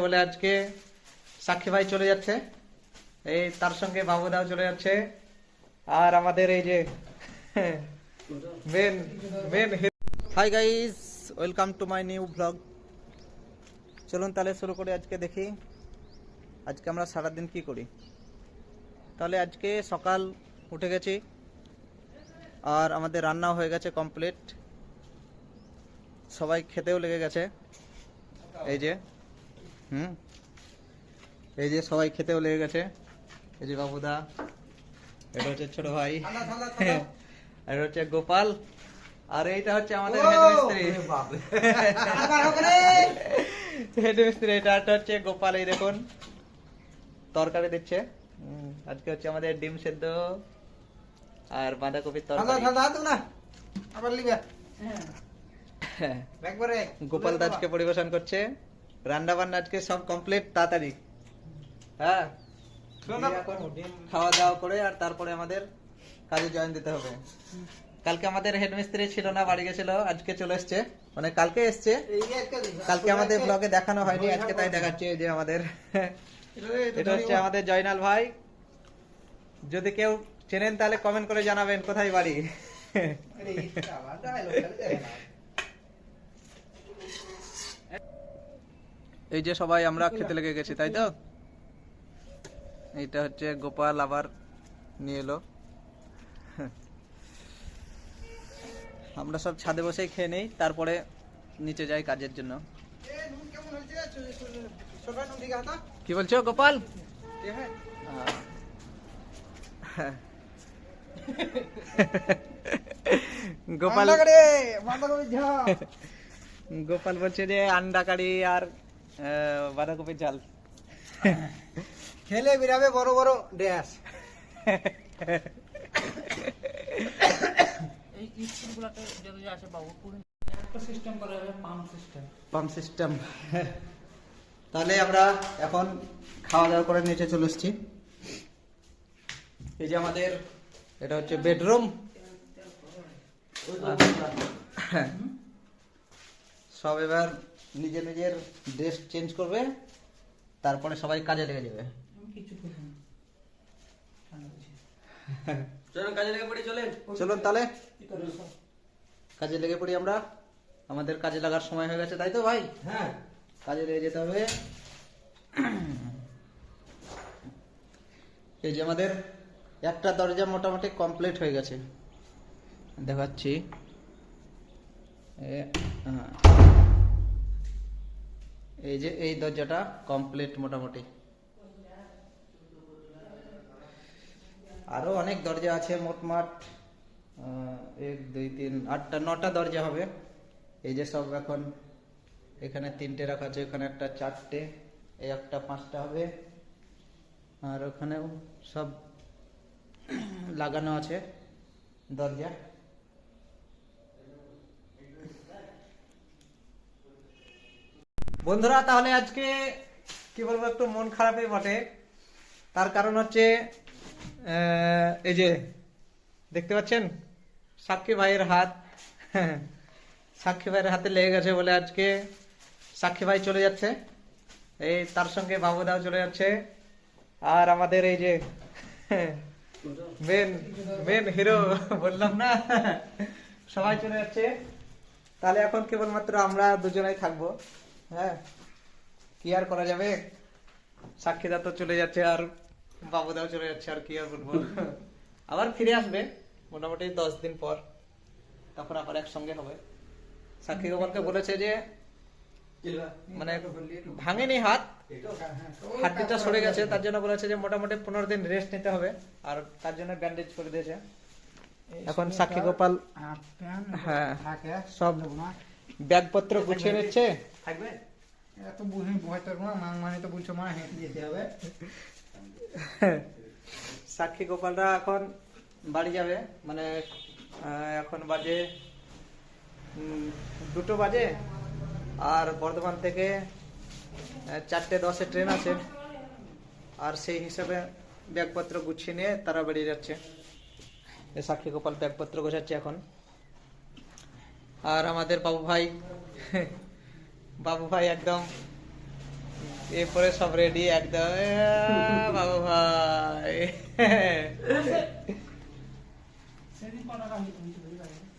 বলে আজকে সাক্ষী ভাই চলে যাচ্ছে, এই তার সঙ্গে বাবুদাও চলে যাচ্ছে। আর আমাদের এই যে main main hi guys, welcome to my new blog. চলুন তাহলে শুরু করে আজকে দেখি আজকে আমরা সারাদিন কি করি। তাহলে আজকে সকাল উঠে গেছি আর আমাদের রান্নাও হয়ে গেছে কমপ্লিট, সবাই খেতেও লেগে গেছে। এই যে এই যে সবাই খেতেও লেগে গেছে। এই যে বাবুদা, এটা হচ্ছে ছোট ভাই, আর এটা হচ্ছে গোপাল, আর এইটা হচ্ছে আমাদের হেডমিস্ত্রি। এটা হচ্ছে গোপাল। এই দেখুন তরকারি দিচ্ছে। আজকে হচ্ছে আমাদের ডিম সেদ্ধ আর বাঁধাকপির তরকারি। গোপাল আজকে পরিবেশন করছে। রান্না বান্না আজকে সব কমপ্লিট তাড়াতাড়ি। হ্যাঁ, খাওয়া দাওয়া করে আর তারপরে আমাদের কাজে জয়েন দিতে হবে। কালকে আমাদের হেডমিস্ত্রি ছিল না, বাড়ি গেছিল, আজকে চলে এসছে, মানে কালকে এসছে। কালকে আমাদের ব্লগে দেখানো হয়নি, আজকে তাই দেখাচ্ছে। যে আমাদের এটা হচ্ছে আমাদের জয়নাল ভাই। যদি কেউ চেনেন তাহলে কমেন্ট করে জানাবেন কোথায় বাড়ি। এই যে সবাই আমরা খেতে লেগে গেছি, তাই তো। এইটা হচ্ছে গোপাল আবার নিয়ে এলো। আমরা সব ছাদে বসেই খেয়ে নেই, তারপরে নিচে যাই কাজের জন্য। কি বলছো গোপাল? গোপাল গোপাল বলছে যে আন্ডা কারি আর বাঁধাকপির ঝাল খেলে বেরাবে বড় বড় ড্যাশ। Pump system. তাহলে আমরা এখন খাওয়া দাওয়া করে নিচে চলে এসেছি। এই যে আমাদের এটা হচ্ছে বেডরুম। সব এবার নিজের নিজের ড্রেস চেঞ্জ করবে, তারপরে সবাই কাজে লেগে যাবে। চলুন তাহলে কাজে লেগে পড়ি আমরা। আমাদের কাজে লাগার সময় হয়ে গেছে, তাই তো ভাই? হ্যাঁ, কাজে লেগে যেতে হবে। এই যে আমাদের একটা দরজা মোটামুটি কমপ্লিট হয়ে গেছে, দেখাচ্ছি। এই যে এই দরজাটা কমপ্লিট মোটামুটি। আরো অনেক দরজা আছে, মোটমাট 1 2 3 8টা 9টা দরজা হবে। এই যে সব এখন এখানে 3টে রাখা আছে, এখানে একটা 4টে, এই একটা 5টা হবে, আর ওখানেও সব লাগানো আছে দরজা। বন্ধুরা, তাহলে আজকে কি বলবো, একটু মন খারাপই বটে। তার কারণ হচ্ছে এই যে দেখতে পাচ্ছেন সাক্ষী ভাইয়ের হাত, সাক্ষী ভাইয়ের হাতে লেগে গেছে বলে আজকে সাক্ষী ভাই চলে যাচ্ছে, এই তার সঙ্গে বাবুদাও চলে যাচ্ছে। আর আমাদের এই যে মেন মেন হিরো বললাম না, সবাই চলে যাচ্ছে। তাহলে এখন কেবলমাত্র আমরা দুজনেই থাকবো। হ্যাঁ, কি আর করা যাবে, সাক্ষীদা তো চলে যাচ্ছে আর বাবুদাও চলে যাচ্ছে, আর কি আর বলবো। আবার ফিরে আসবে মোটামুটি 10 দিন পর, তখন আবার একসঙ্গে হবে। সাক্ষী গোপালকে বলেছে যে মানে ভাঙেনি হাত, হাড্ডিটা সরে গেছে, তার জন্য বলেছে যে মোটামুটি 15 দিন রেস্ট নিতে হবে, আর তার জন্য ব্যান্ডেজ করে দিয়েছে। এখন সাক্ষী গোপাল হ্যাঁ সব ব্যাগপত্র গুছিয়ে নিচ্ছে। থাকবে এত বুঝি ভয় তোর না, মানে তো বলছো মা হেঁটে যেতে হবে। সাক্ষী গোপালরা এখন বাড়ি যাবে, মানে এখন বাজে 2টো বাজে, আর বর্ধমান থেকে 4:10-এ ট্রেন আছে, আর সেই হিসাবে ব্যাগপত্র গুছিয়ে নিয়ে তারা বেরিয়ে যাচ্ছে। সাক্ষী গোপাল ব্যাগপত্র গোছাচ্ছে এখন। আর আমাদের বাবু ভাই একদম এরপরে সব রেডি একদম বাবু ভাই সেদিন কটা রাখি তুমি